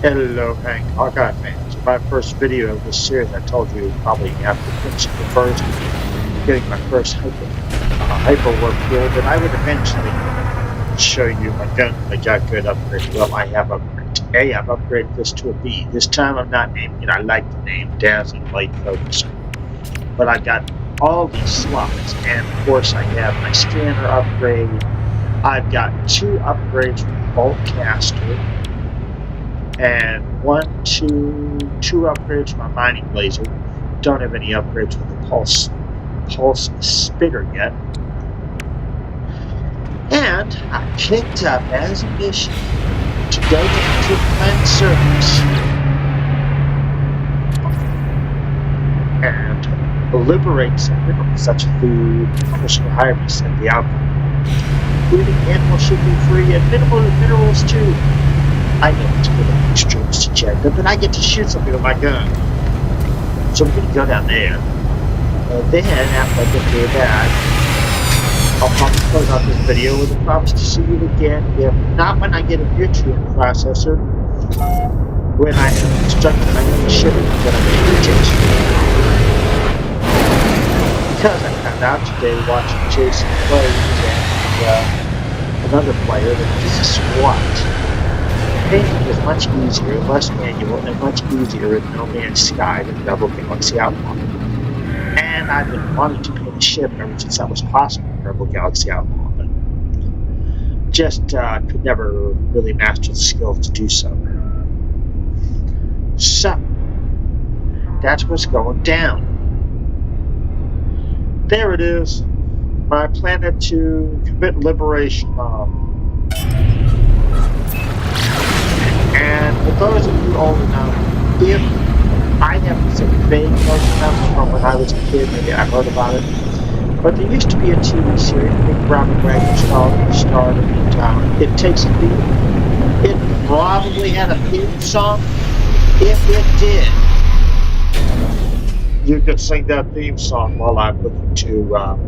Hello, Hank Hawkeye fans. In my first video of this series, I told you probably after finishing the first, getting my first hyper warp fuel, that I would eventually show you my gun that I got good upgrade. Well, I have upgraded. A, I've upgraded this to a B. This time I'm not naming it. I like the name Dazzling Light Focuser. But I got all these slots, and of course I have my scanner upgrade. I've got 2 upgrades from the Bolt Caster, and two upgrades for my mining laser. Don't have any upgrades for the pulse spitter yet. And I picked up as a mission to go down to the planet surface and liberate some minerals such as food, crystal iris, and the alcohol. Food and animals should be free, and minerals too. I know it's a bit of an extremist agenda, but I get to shoot something with my gun. So we're going to go down there. And then, after I get through that, I'll probably close out this video with a promise to see you again, if not when I get a nutrient processor, when I have constructed my own ship that I'm going to chase. Because I found out today watching Jason play and another player that this is what. Painting is much easier, less manual, and much easier in No Man's Sky than Rebel Galaxy Outlaw. And I've been wanting to paint a ship ever since that was possible in Rebel Galaxy Outlaw, but just could never really master the skills to do so. So, that's what's going down. There it is, my planet to commit liberation on. And for those of you old enough, if I have some vague notions from when I was a kid, maybe I heard about it, but there used to be a TV series, Big Brown Dragon starred in It Takes a Beat. It probably had a theme song. If it did, you could sing that theme song while I'm looking to run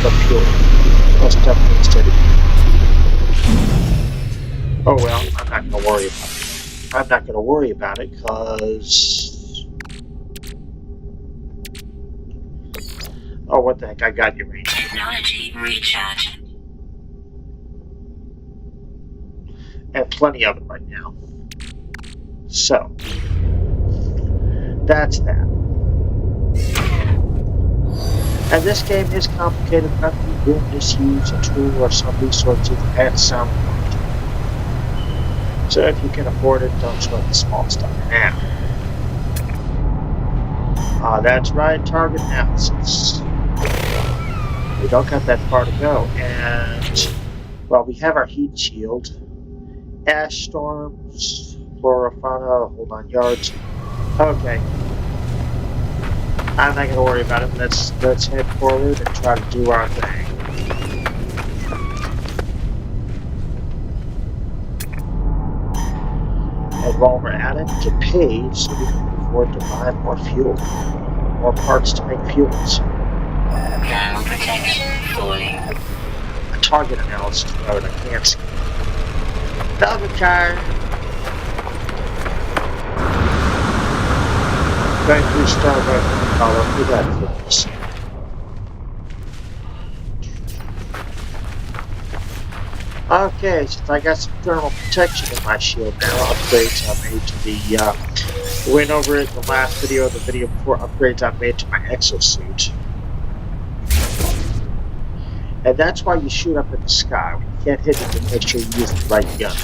the fuel. That's definitely steady. Oh well, I'm not going to worry about it. I'm not going to worry about it because... Oh, what the heck, I got you, Ranger. Technology recharge. And plenty of it right now. So, that's that. And this game is complicated enough you will misuse a tool or some resources at some point. So if you can afford it, don't sweat the small stuff now. That's right, target analysis. We don't got that far to go, and well, we have our heat shield, ash storms, flora, fauna, hold on yards. Okay, I'm not going to worry about it. Let's head forward and try to do our thing. And while we're at it, get paid so we can afford to buy more fuel, more parts to make fuels. Ground protection falling. A target analysis mode, I can't see. Velvet car. Thank you, Starbucks Color, for that for us. Okay, since I got some thermal protection in my shield now, upgrades I made to the, went over it in the last video, the video before, upgrades I made to my exosuit. And that's why you shoot up in the sky. When you can't hit it, to make sure you use the right gun.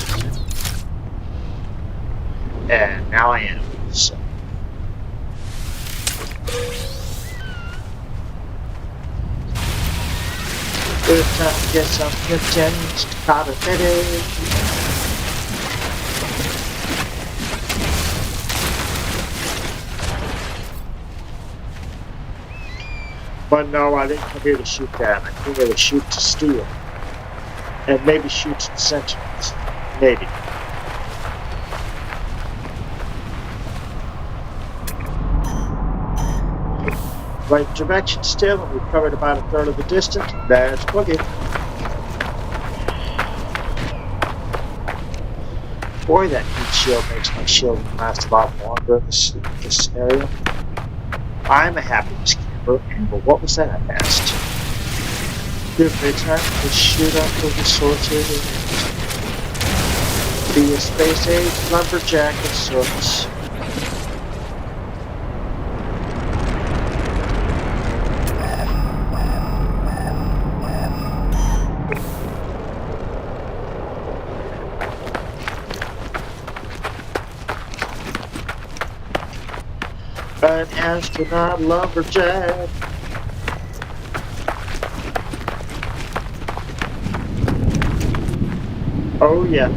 And now I am, so. Good time to get some content, carbon fitted. But no, I didn't come here to shoot that. I came here to shoot to steal. And maybe shoot some sentinels. Maybe. Right direction still, and we've covered about a third of the distance. Let's boogie. Boy, that heat shield makes my shielding last a lot longer in this scenario. I'm a happiness camper, and well, what was that I asked? Give me time to shoot up the resources. Be a space age lumberjack of sorts. An astronaut lumberjack. Oh yeah.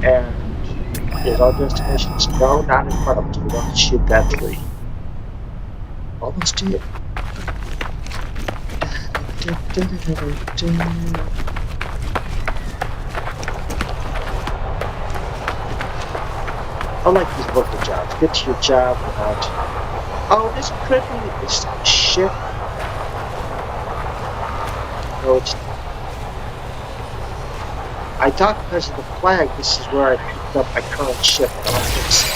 And is our destination? No, not in front of us. We don't shoot that tree. Almost did. I like these local jobs. Get to your job without. Oh, this could be this ship. No, it's. I thought because of the flag, this is where I picked up my current ship. I don't think so.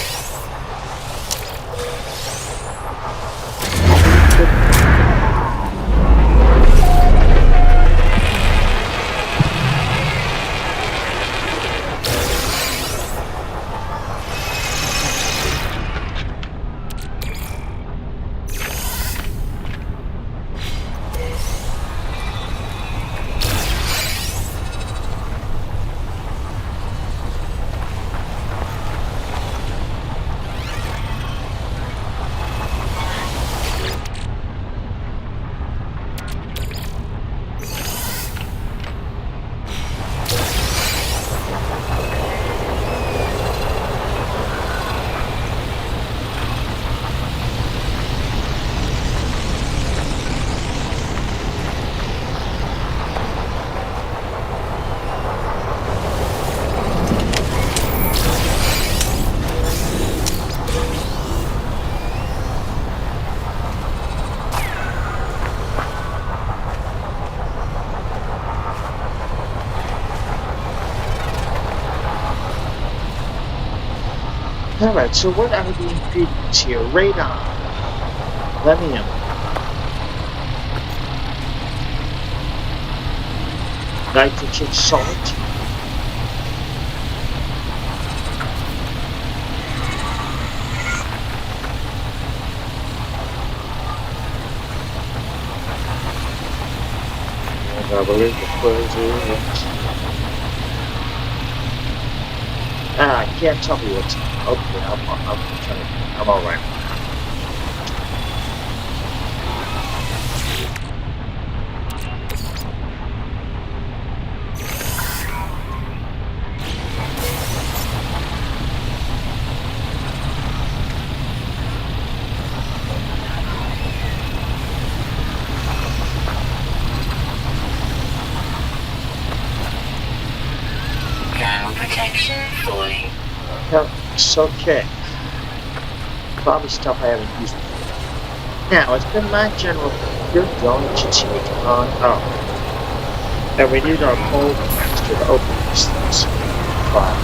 Alright, so what are the ingredients here? Radon, selenium, nitrogen salt, and I believe the frozen. I can't tell you what's. Okay, I'm alright. Ground protection falling. It's okay. Probably stuff I haven't used before. Now, it's been my general you're going to take on. Oh. And we need our cold master to open these things. Fine.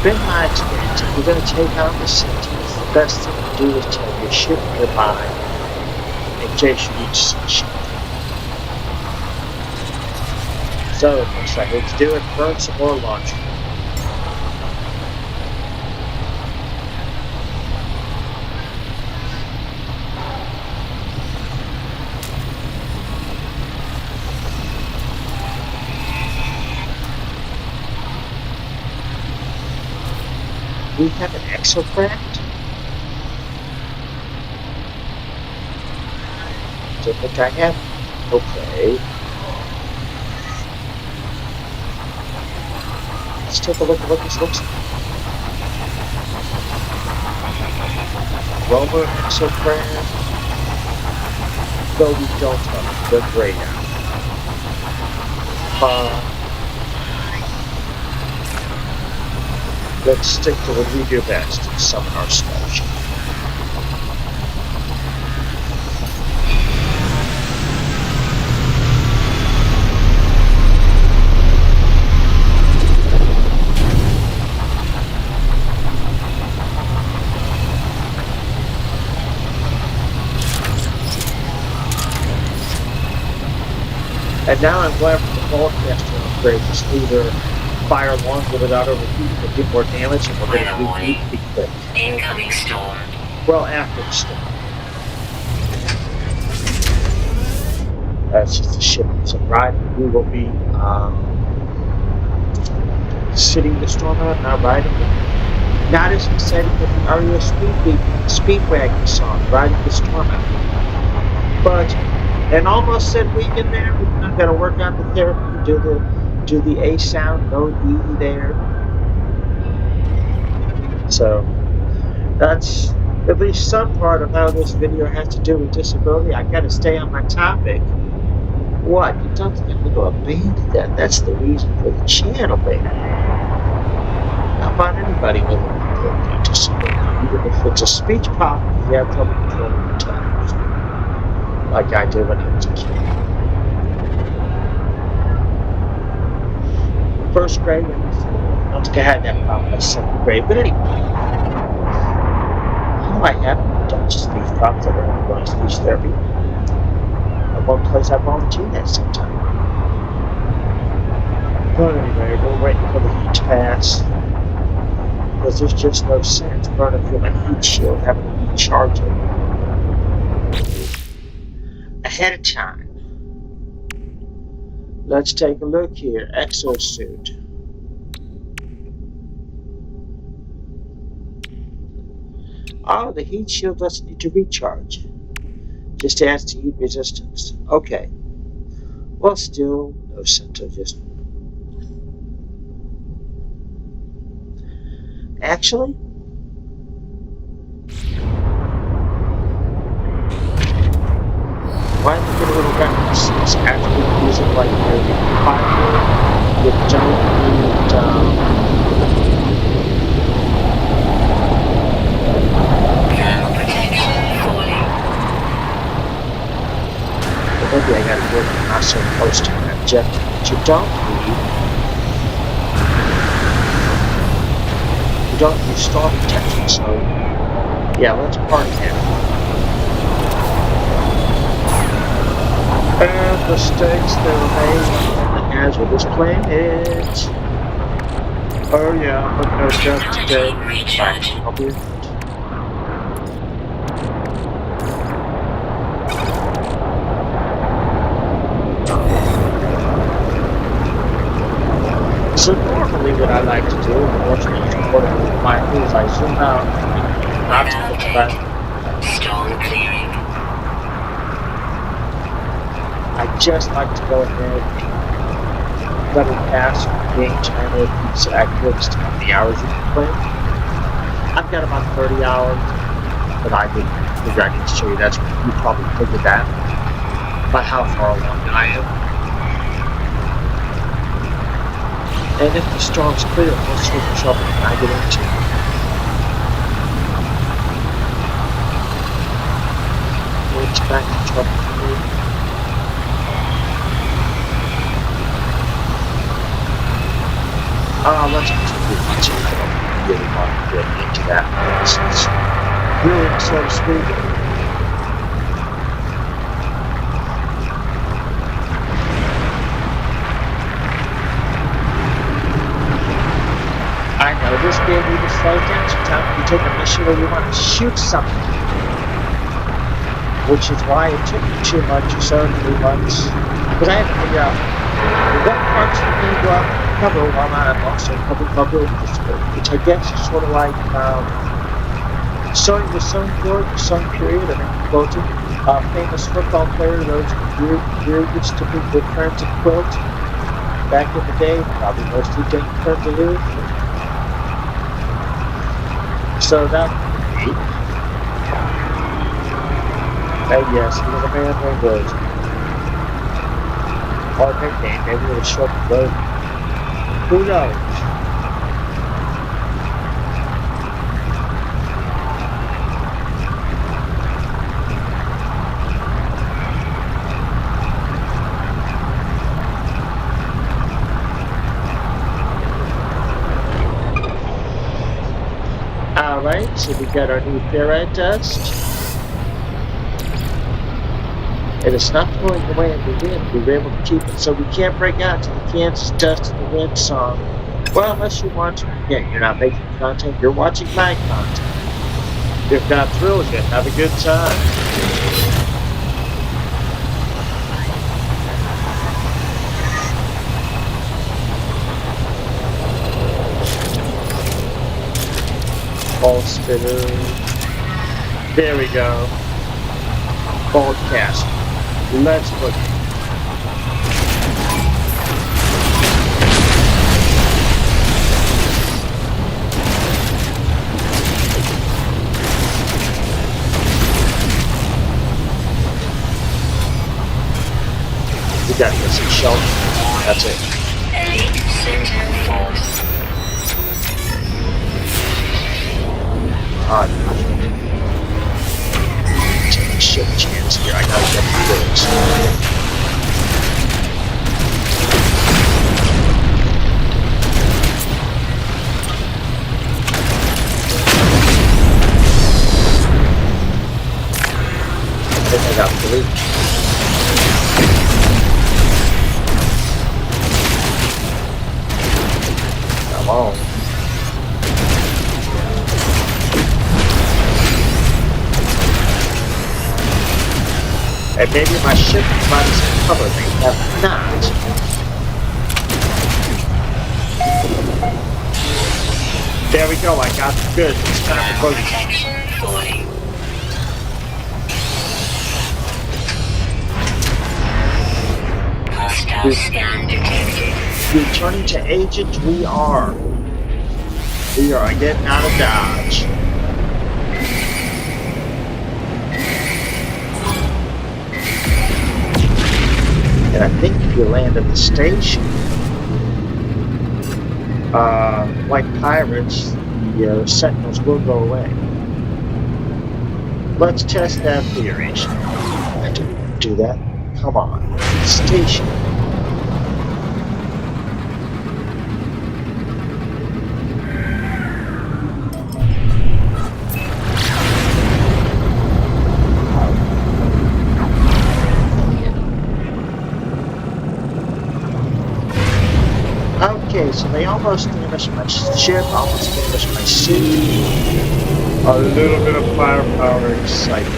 Been my experience, if you're going to take on the Sentinels, the best thing to do is to have your ship nearby in case you need some shit. So, it looks like let's do it. Burn some more launch. We have an exocraft? Don't think I have. Okay. Let's take a look at what this looks like. Rover exocraft. Though we don't have a good radar. Let's stick to what we do best, summon our small ship. And now I'm glad for the broadcaster upgrade. Just either fire longer without overheating or do more damage, and we're going to Weather warning. reboot pretty quick. Incoming storm. Well, after the storm. That's just a ship. It's a ride. We will be sitting the storm out, not riding it. Not as exciting as the REO Speedwagon song, Riding the Storm Out. But an almost said week in there. I've got to work on the therapy, do the A sound, no E there. So that's at least some part of how this video has to do with disability. I got to stay on my topic. What? You don't think I'm going to abandon that? That's the reason for the channel, baby. How about anybody with a disability? Even if it's a speech problem, you have trouble controlling your tongue. Like I did when I was a kid. First grade and before. I don't think I had that problem by 7th grade. But anyway, how do I have adult speech problems that are undergoing speech therapy? At one place I volunteered at sometime. But anyway, we're waiting for the heat to pass. Because there's just no sense burning through my heat shield having to recharge it ahead of time. Let's take a look here. Exosuit. Oh, the heat shield doesn't need to recharge. Just adds to heat resistance. Okay. Well, still no sense of just. Actually, why don't we get a little reference? It's actually using like a fiber. You don't need Thermal protection falling. maybe I gotta do it not so close to that objective. But you don't need storm protection, so yeah, let's park it. And mistakes that were made on the hazardous planet. Oh yeah, I'm looking at that today. Recharge. I'll be So normally what I like to do, unfortunately it's important to my is I zoom out, not to look back. Storm clearing. I just like to go ahead, let it pass game time with these activities to how many hours you can play. I've got about 30 hours, but I didn't figure I need to show you. That's you probably figured that by how far along I am. And if the storm's clear, most of the trouble I get into. It's back to trouble for me. Let's continue watching. I don't really want to get into that nonsense. Really, so to speak. I know this game even slows down sometimes when you take a mission where you want to shoot something. Which is why it took me 2 months or so, 3 months. Because I had to figure out what parts of the game do I cover while I'm also covering my building disability. Which I guess is sort of like showing the Sun period, and then quoting a famous football player, those gear used to be good friends of Quilt. Back in the day, probably mostly Dane friends of his. So that would be. And yes, he was a man named Rose. Or nickname, maybe it was short for Rose. Who knows? Alright, so we got our new ferrite dust. And it's not blowing away in the wind. We were able to keep it, so we can't break out to the Kansas Dust in the Wind song. Well, unless you want to. Again, you're not making content, you're watching my content. If that thrills you, have a good time. Ball spinner. There we go. Ball cast. Let's look. We got this shelter. That's it. Elite Sentinel Force. Take a shit chance here. I gotta get the goods. I think I got 3. Come on. And maybe my ship provides some cover they have not. There we go, I got the goods. It's time to go. Protection falling. Hostile scan detected. Returning to agent, we are. We are getting out of Dodge. And I think if you land at the station, like pirates, the sentinels will go away. Let's test that theory. I didn't do that. Come on. Station. Okay, so they almost damaged my ship, almost damaged my city. A little bit of firepower excitement.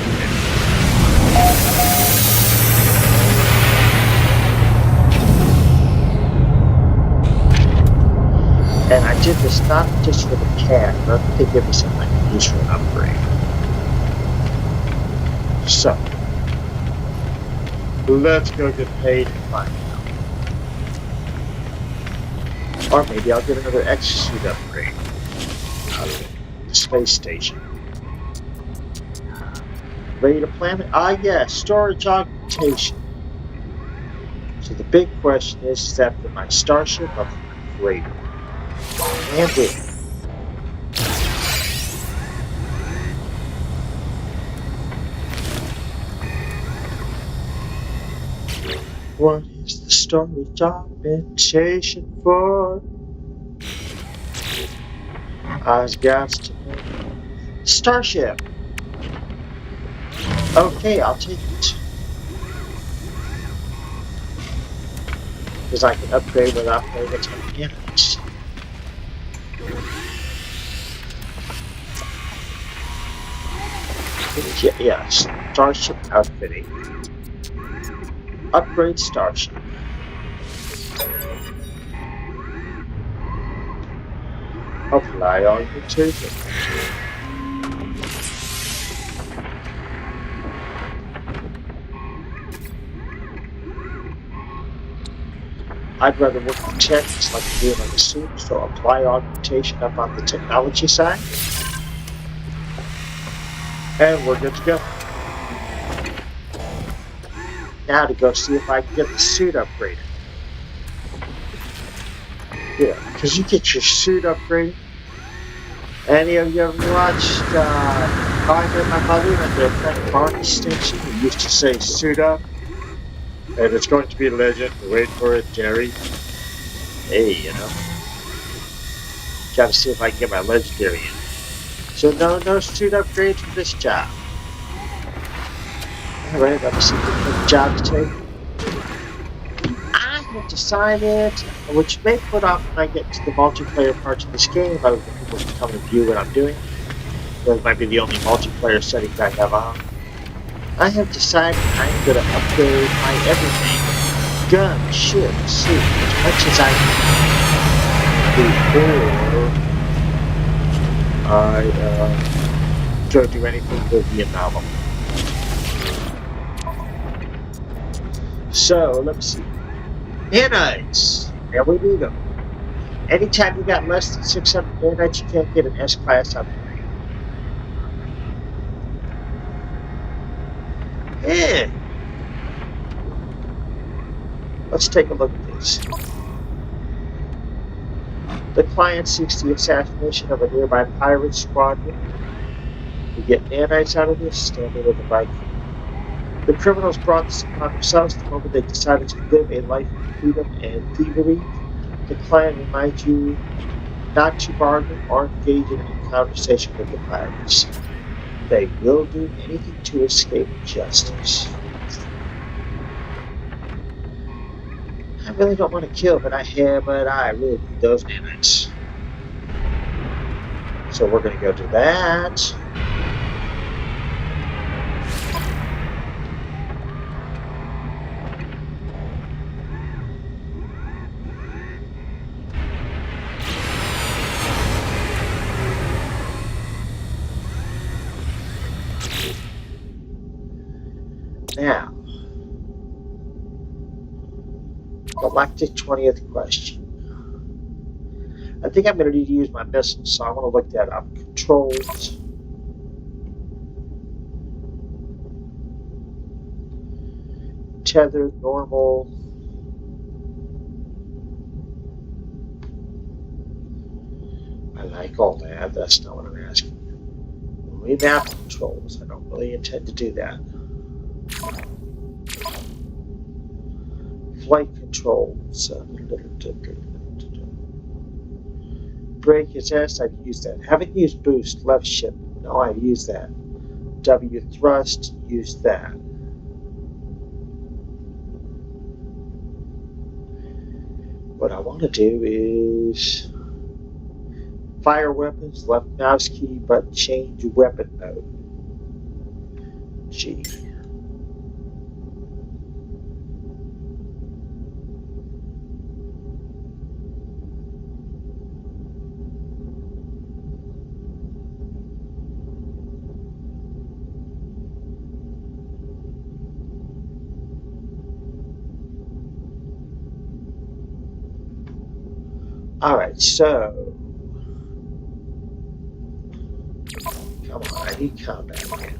And I did this not just for the cat, but to give me something I can use for an upgrade. So, let's go get paid and find out. Or maybe I'll get another exosuit upgrade out of the space station. Ready to planet? Ah, yes, storage augmentation. So the big question is that for my starship or for my freighter? And it. What is the storage augmentation for? I've got to know. Starship! Okay, I'll take it. Because I can upgrade without paying a ton of enemies. Yeah, Starship outfitting. Upgrade Starship. Apply augmentation. I'd rather work on tech just like I'm doing on the suit, so apply augmentation up on the technology side. And we're good to go. Now to go see if I can get the suit upgraded. Yeah, because you get your suit upgraded. Any of you ever watched How I Met My Mother and their friend Barney Stinson who used to say suit up? And it's going to be a legend. Wait for it, Jerry. Hey, you know. Gotta see if I can get my legendary in. So no suit upgrades for this job. Alright, let me see what the job to take. I have decided, which may put off when I get to the multiplayer parts of this game, other than people can come and view what I'm doing. That might be the only multiplayer settings I have on. I have decided I'm going to upgrade my everything. Gun, ship, suit, as much as I can before I go do anything with the anomaly. So, let me see. Nanites! There we do them. Anytime you got less than 600 nanites, you can't get an S-Class upgrade. Eh. Let's take a look at this. The client seeks the assassination of a nearby pirate squadron. You get nanites out of this, standard of the Viking. The criminals brought this upon themselves the moment they decided to live a life of freedom and thievery. The client reminds you not to bargain or engage in a conversation with the pirates. They will do anything to escape justice. I really don't want to kill, but I really need those nanites. So we're going to go do that. Now, galactic 20th question. I think I'm going to need to use my missiles, so I want to look that up. Controls. Tethered, normal. I like all that. That's not what I'm asking. Remap controls. I don't really intend to do that. Flight controls. Brake assist. I've used that. Haven't used boost. Left shift. No, I've used that. W thrust. Used that. What I want to do is fire weapons, left mouse key, but change weapon mode. G. Alright, so come on, I need combat again.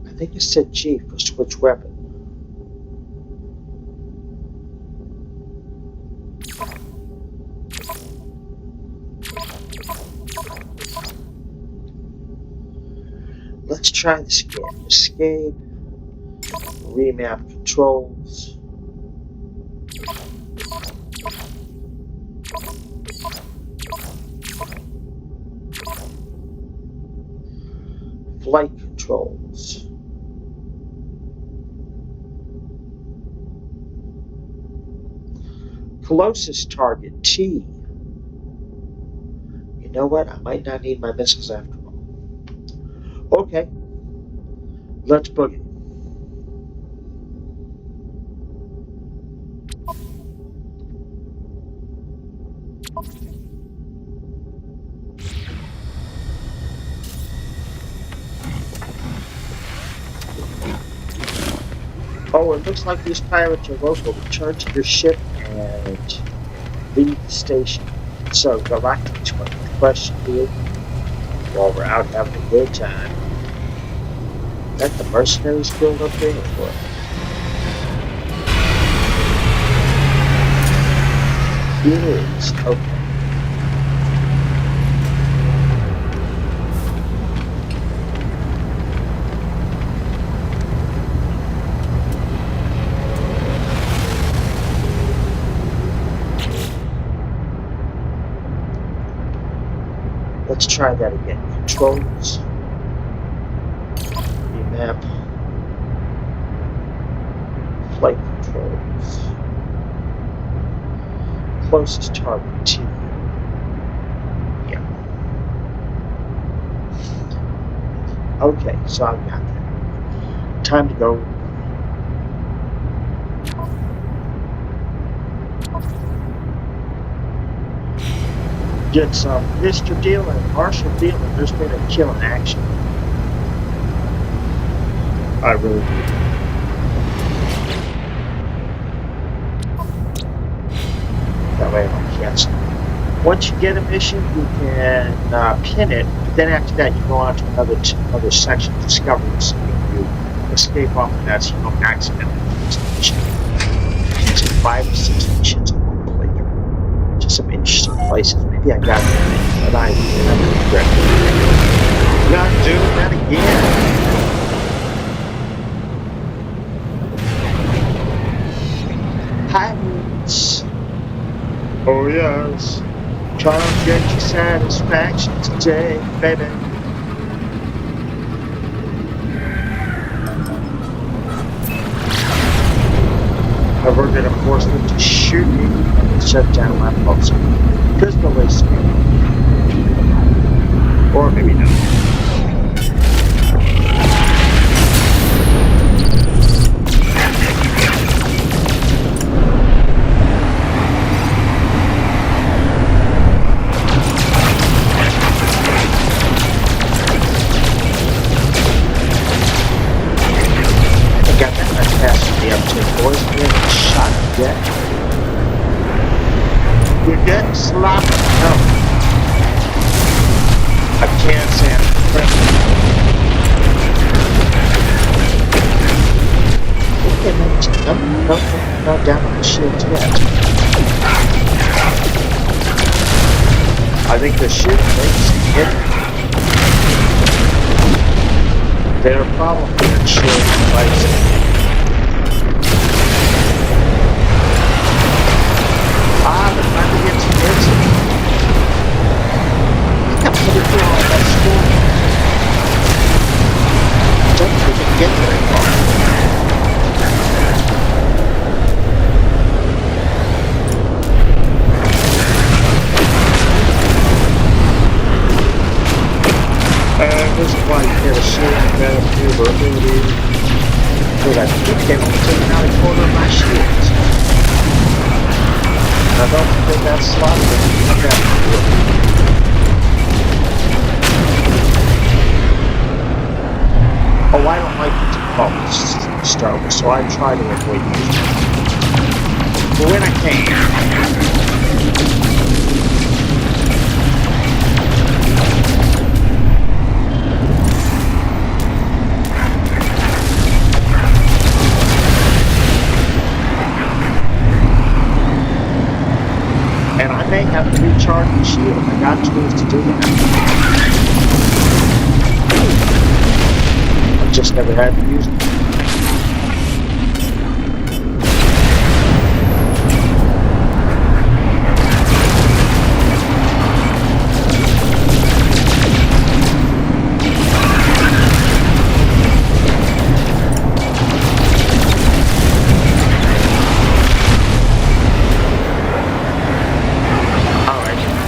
I think it said G for switch weapon. Let's try this again. Escape. Remap controls. Flight controls. Closest target, T. You know what? I might not need my missiles after all. Okay. Let's boogie. Oh, it looks like these pirates are local. Return to your ship and leave the station. So, galactic question here. While we're out having a good time. Is that the mercenaries guild up there or what? It is. Okay. Let's try that again. Controls. Remap. Flight controls. Closest target to you. Yeah. Okay, so I've got that. Time to go. Get some Mr. Deal and Marshall Deal, and there's been a kill in action. I really do. That way I don't cancel. Once you get a mission, you can pin it, but then after that you go on to another section, discovery, so you escape off of that so you don't accidentally lose the mission. It's 5 or 6 missions in one playthrough. Just some interesting places. Maybe I got it, but I regret it. Not doing that again. Pirates. Oh yes. Try to get your satisfaction today, baby. If we're gonna force them to shoot me and shut down my pulse. Because the way scared. Or maybe not. Boys, we haven't shot yet. You're getting sloppy. No. I can't say I'm impressed. Okay, no, down on the shields yet. I think the ship makes it. Their problem with shield devices. But time to get some hits. I can't put it through all that school. Don't think it get very far. This is why you get a shield and better maneuverability. Because I think they've only taken out a quarter of my shields. I don't think that's sloppy. Oh, I don't like the default start with, so I try to avoid it. But when I can. And I may have to recharge the shield. I got tools to do that. I've just never had to use them.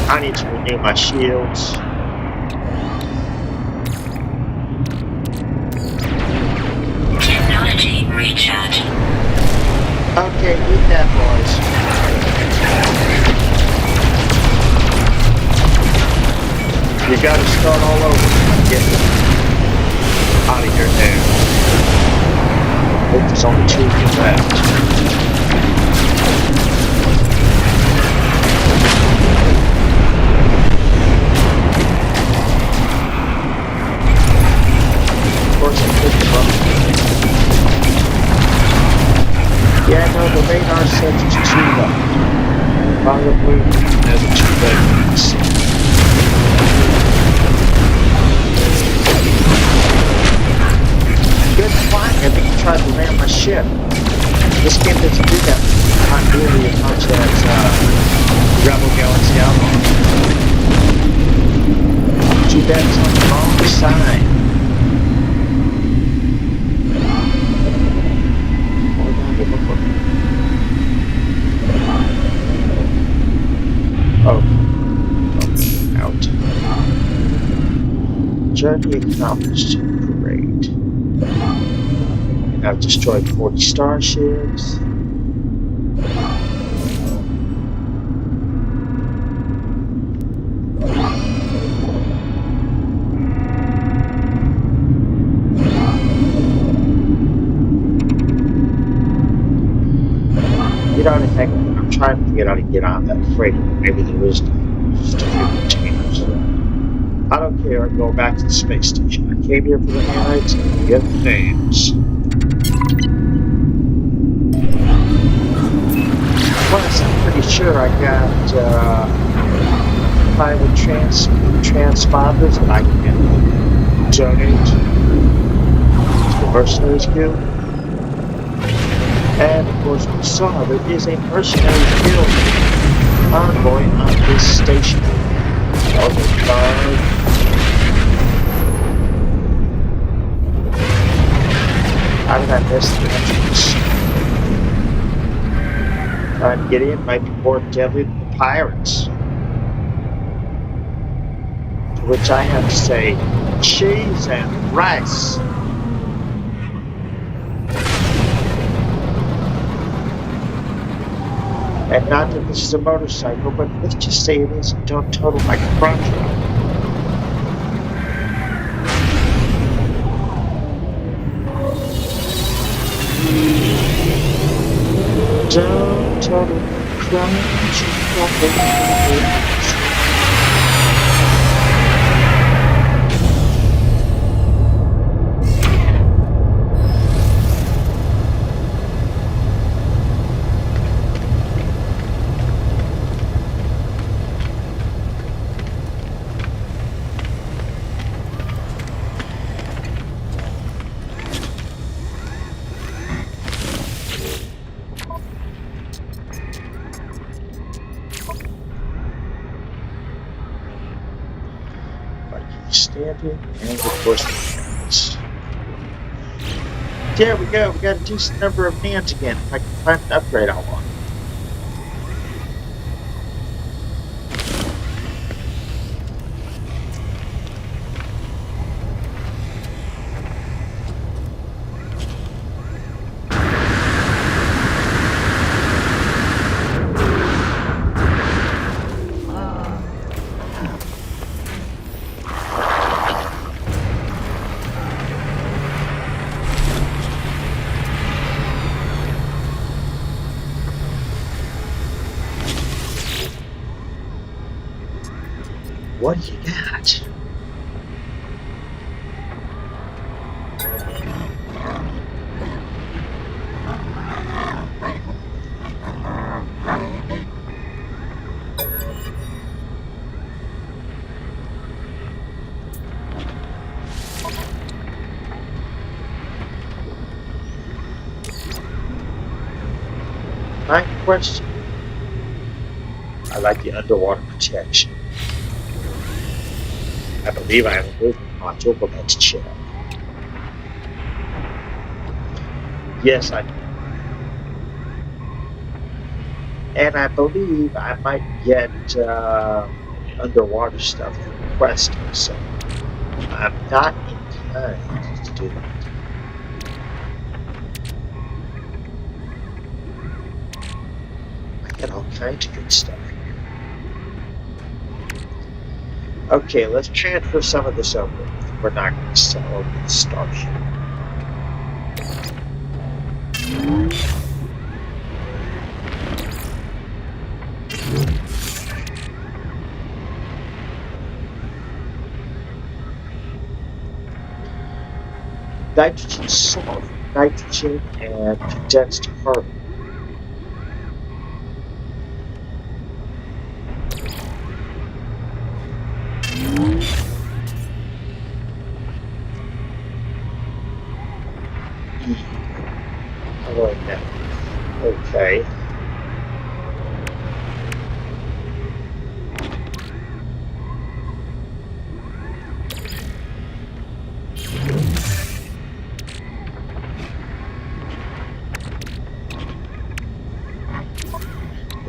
I need to renew my shields. Technology recharge. Okay, eat that, boys. You gotta start all over and get out of here now. Hope there's only 2 of you left. Yeah, no, the radar says it's 2 left. Probably there's a 2 left. Good flying. I think you tried to ram my ship. This game doesn't do that not nearly as much as Rebel Galaxy Outlaw. that's on the wrong side. More down here before. Oh, okay, out. Journey accomplished. Great. And I've destroyed 40 starships. You know, in fact, I'm trying to figure out how to get on that frigate. Maybe there is just a few containers. I don't care. I go back to the space station. I came here for the nanites and I get the names. Plus, I'm pretty sure I got private transponders that I can donate to the Mercenaries Guild. And of course, we saw there is a Mercenaries Guild convoy on this station. Okay, how did I miss the entrance? Trying to get in might be more deadly than the pirates. To which I have to say, cheese and rice. And not that this is a motorcycle, but let's just say it is, and don't total my crotch out. Don't total my crotch out. Standing and of course the hands. There we go, we got a decent number of hands again. If I can find an upgrade I want. What do you got? My question. I like the underwater protection. I believe I have a movement module, but let's check. Yes, I do. And I believe I might get underwater stuff for questing, so I'm not inclined to do that. I got all kinds of good stuff here. Okay, let's transfer some of this over. We're not going to sell over the starship. Nitrogen sulfur, nitrogen, and condensed carbon. How do I know? Okay.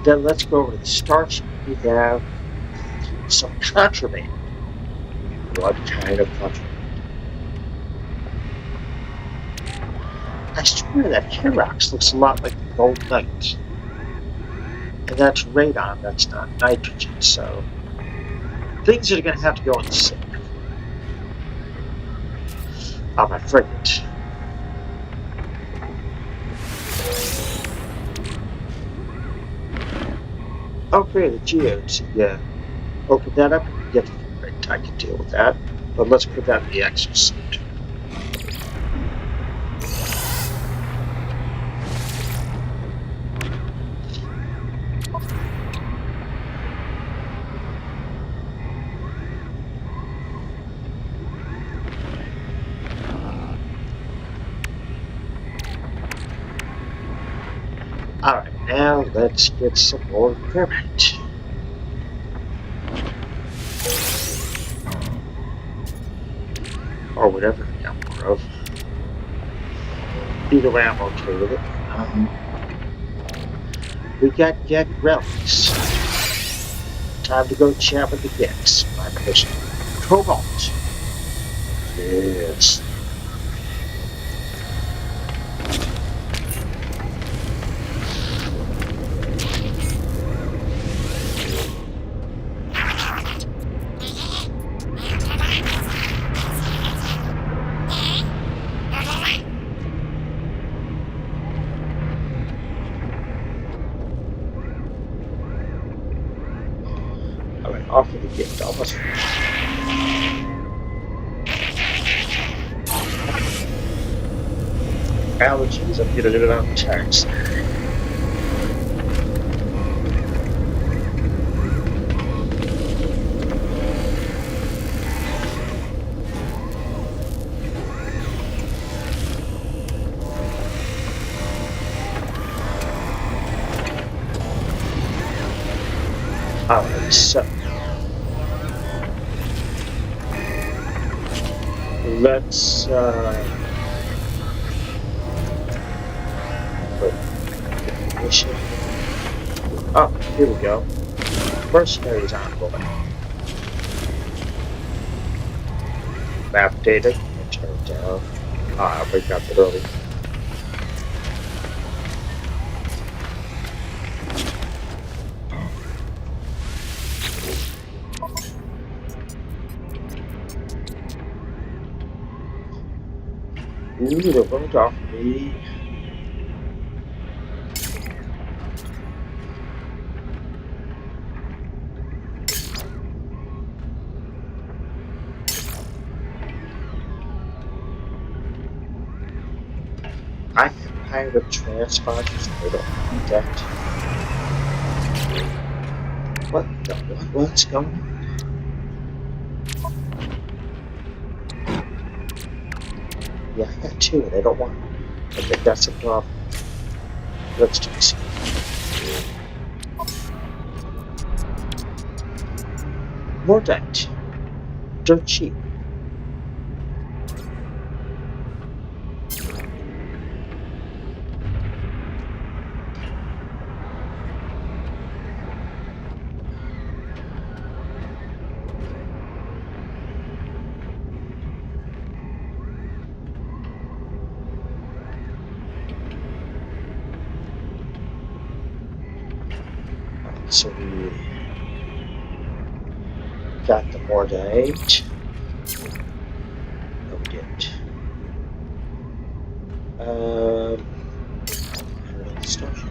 Then let's go over to the starship. We have some contraband. What kind of contraband? I swear that Hyrax looks a lot like the Gold Knight. And that's radon, that's not nitrogen, so things are going to have to go in the safe. On my frigate. Okay, the geodes. Yeah. Open that up and get the frigate. I can deal with that. But let's put that in the exosuit. Alright, now let's get some more thermite. Or whatever I got more of. Either way, I'm okay with it. We got Gek relics. Time to go chat with the Geks. My mission. Cobalt. Yes. Alright, off with the gift. Almost. Allergies, I'm getting a little on the tired side. Alright, so let's mission. Oh, here we go. Mercenaries on board. Map data, turn it down. Ah, I'll wake up early. Ooh, they're going to offer me. I have pirate transponders. I don't need that. What's going on? Yeah, I got two and I don't want them. I think that's a problem. Let's do this. More debt. Dirt cheap. So we got the Mordite. No, we didn't. Starship.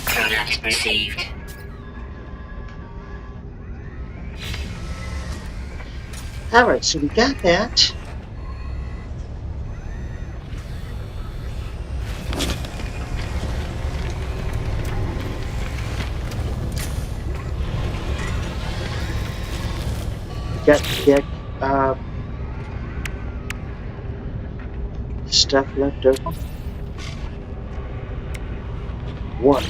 Product received. Alright, so we got that. Get stuff left over. One.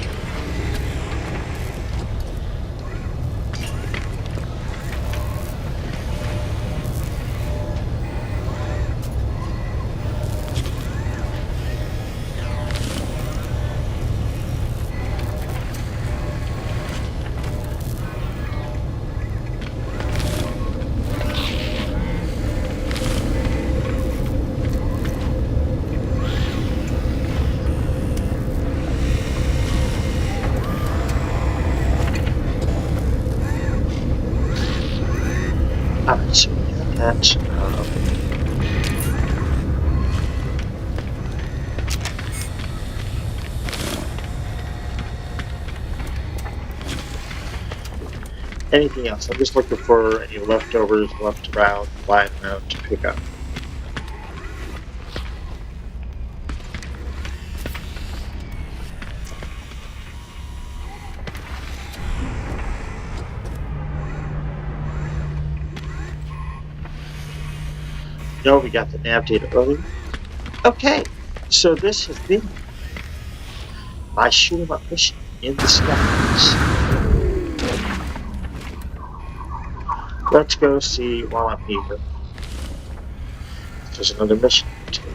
that. Anything else? I'm just looking for any leftovers left around, lying around to pick up. No, we got the nav data earlier. Okay, so this has been my shoot 'em up mission in the skies. Let's go see while I'm here. There's another mission to take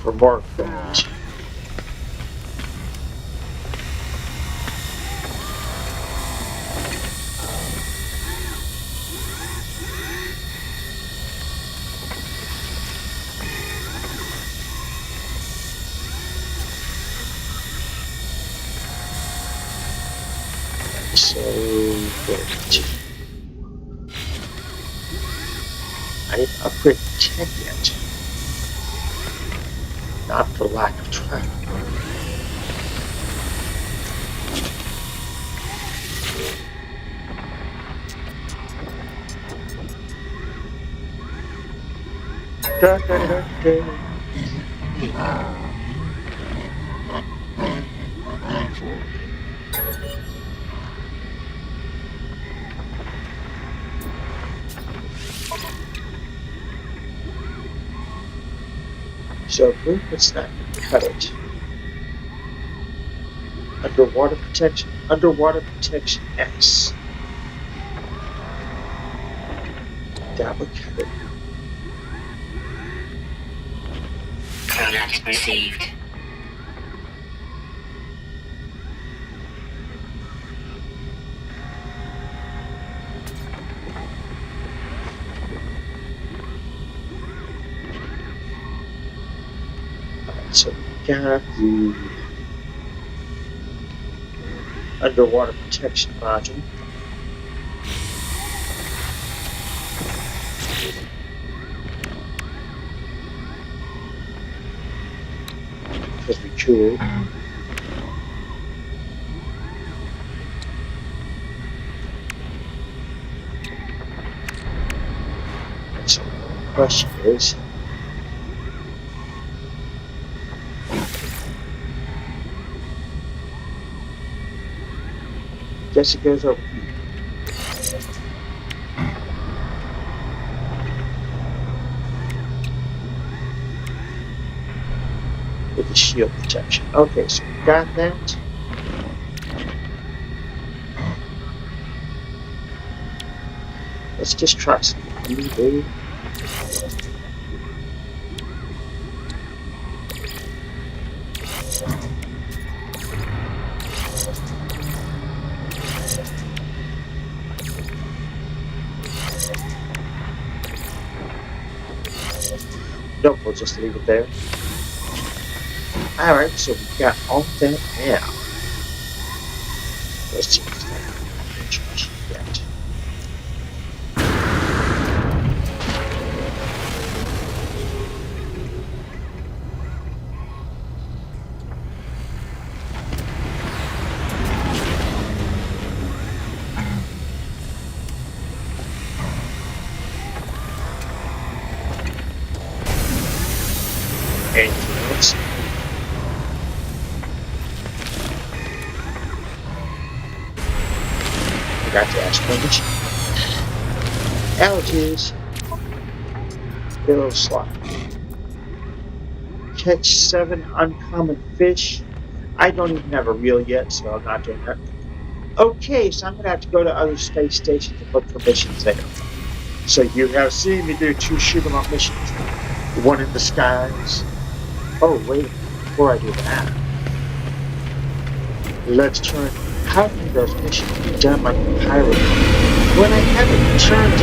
for more equipment. So good. I didn't upgrade the tech yet. Not for lack of trying. Da, da, da, da. So movement not cut it. Underwater protection. Underwater protection X. That would cut it. Contact received. Alright, so we got the underwater protection module. Because we could. And so the question is, guess it goes over here. With the shield protection. Okay, so we got that. Let's just try something new, baby. Nope, we'll just leave it there. Alright, so we've got all that now. Let's see what's that. Yet. Anything else? Forgot to ask permission. Allergies. Little slot. Catch 7 uncommon fish. I don't even have a reel yet, so I'm not doing that. Okay, so I'm going to have to go to other space stations and look for missions there. So you have seen me do 2 shoot 'em up missions. One in the skies. Oh, wait, before I do that, let's turn. How can those missions be done like a pirate when I haven't turned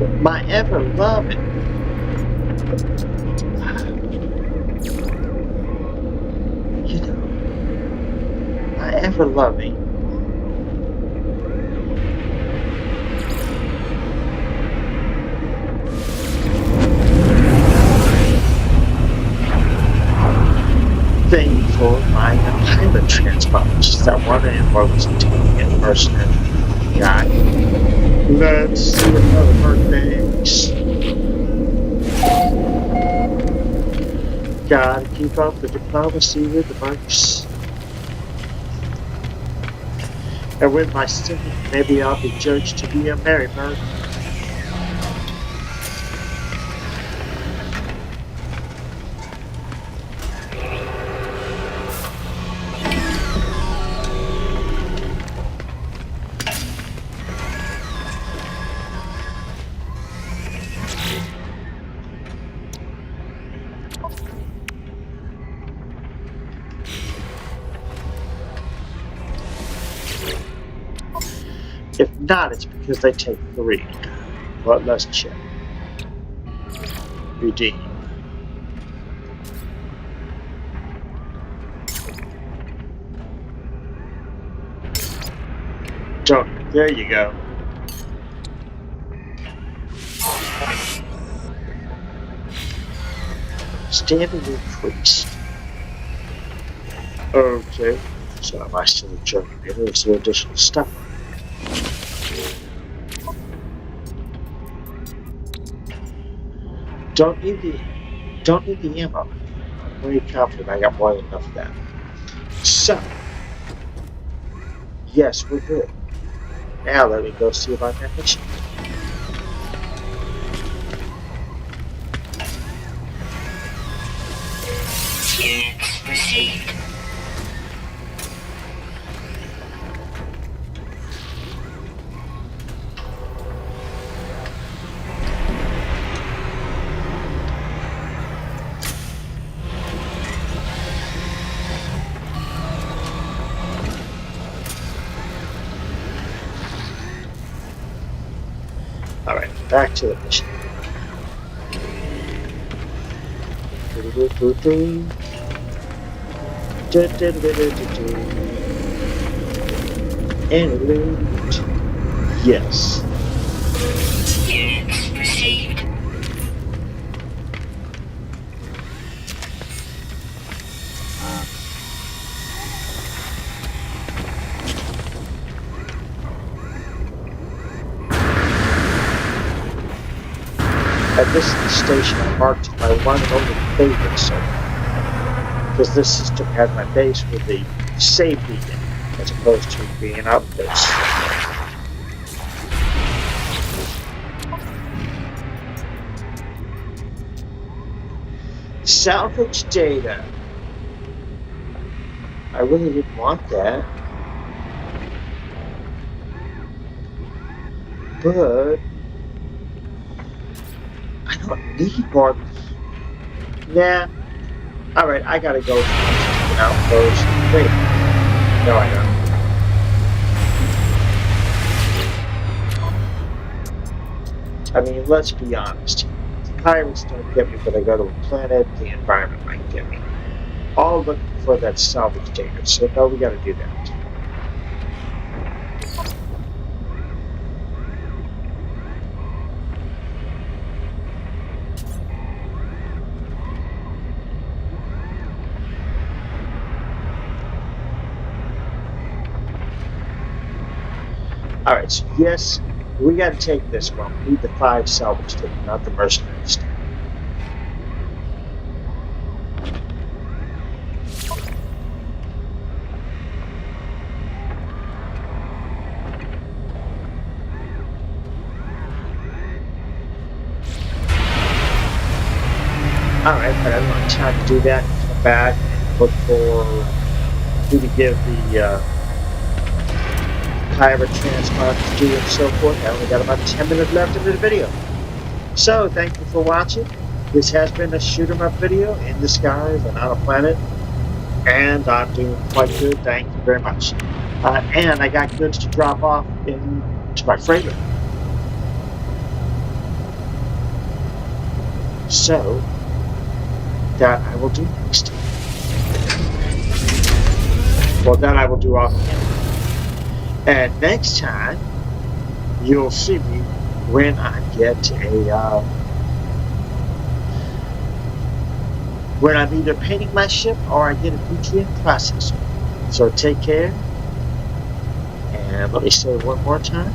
in my ever loving? You know, my ever loving buying a pilot transponder. Is that one and what was it taking it? Mercenary guy. Let's see another birthdays. Gotta keep up the diplomacy with the mercs. And with my singing, maybe I'll be judged to be a merry bird. If not, it's because they take 3. But let's check. Redeem. Don't. There you go. Standing increased. Okay. So am I still a generator? Is there additional stuff? Don't need the ammo. I'm very confident I got more than enough of that. So yes, we're good. Now let me go see about that mission. Units received. Alright, back to the mission. And loot. Yes. Units received. At this station, I marked my one and only favorite server. Because this system had my base with the save beacon, as opposed to being an outpost. Salvage data. I really didn't want that. But I don't need more. Nah. Alright, I gotta go to an outpost. Wait. No, I don't. I mean, let's be honest. The pirates don't get me, but I go to a planet, the environment might get me. All looking for that salvage data, so no, we gotta do that. Alright, so yes, we gotta take this one. We need the 5 salvage data, not the mercenary stuff. Alright, but I don't have time to do that. Come back and look for who to give the pirate transponder to and so forth. I only got about 10 minutes left in the video. So, thank you for watching. This has been a shoot 'em up video in the skies and on a planet. And I'm doing quite good. Thank you very much. And I got goods to drop off into my freighter. So, that I will do next. Well, that I will do off camera. And next time, you'll see me when I get when I'm either painting my ship or I get a nutrient processor. So take care, and let me say it one more time.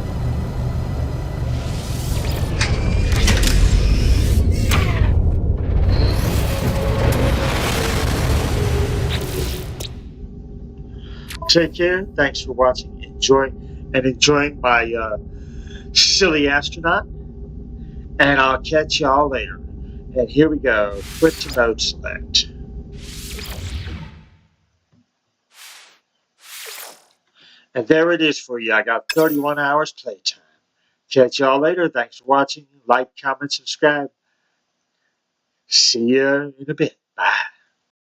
Take care. Thanks for watching. Enjoying my silly astronaut. And I'll catch y'all later. And here we go. Quit to mode select. And there it is for you. I got 31 hours playtime. Catch y'all later. Thanks for watching. Like, comment, subscribe. See you in a bit. Bye.